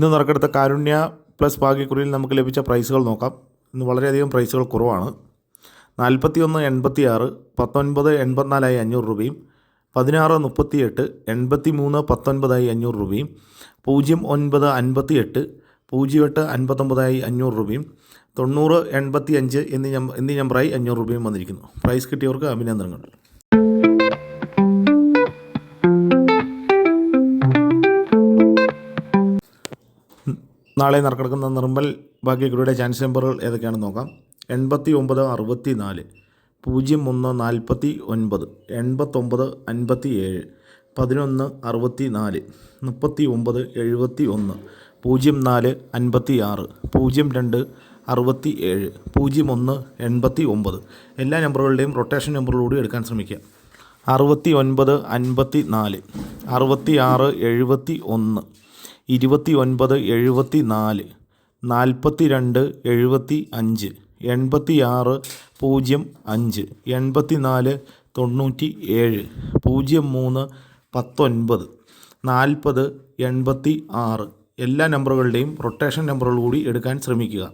ഇന്ന് നറുക്കെടുത്ത കാരുണ്യ പ്ലസ് ഭാഗ്യക്കുറിയിൽ നമുക്ക് ലഭിച്ച പ്രൈസുകൾ നോക്കാം. ഇന്ന് വളരെയധികം പ്രൈസുകൾ കുറവാണ്. 4186 1984 500 രൂപയും 1638 83 19 500 രൂപയും 0958 08 59 500 രൂപയും 90 85 എന്നീ നമ്പറായി 500 രൂപയും വന്നിരിക്കുന്നു. പ്രൈസ് കിട്ടിയവർക്ക് അഭിനന്ദനങ്ങൾ. നാളെ നറുക്കെടുക്കുന്ന നിർമ്മൽ ഭാഗ്യക്കുറിയുടെ ചാൻസ് നമ്പറുകൾ ഏതൊക്കെയാണെന്ന് നോക്കാം. 89 64 01 49 89 57 11 64 39 71 04 56 02 67 01 89. എല്ലാ നമ്പറുകളുടെയും റൊട്ടേഷൻ നമ്പറുകളോട് എടുക്കാൻ ശ്രമിക്കുക. 69 54 66 71 29 74 42 75 86 05 84 97 03 19 40 86. എല്ലാ നമ്പറുകളുടെയും റൊട്ടേഷൻ നമ്പറുകൾ കൂടി എടുക്കാൻ ശ്രമിക്കുക.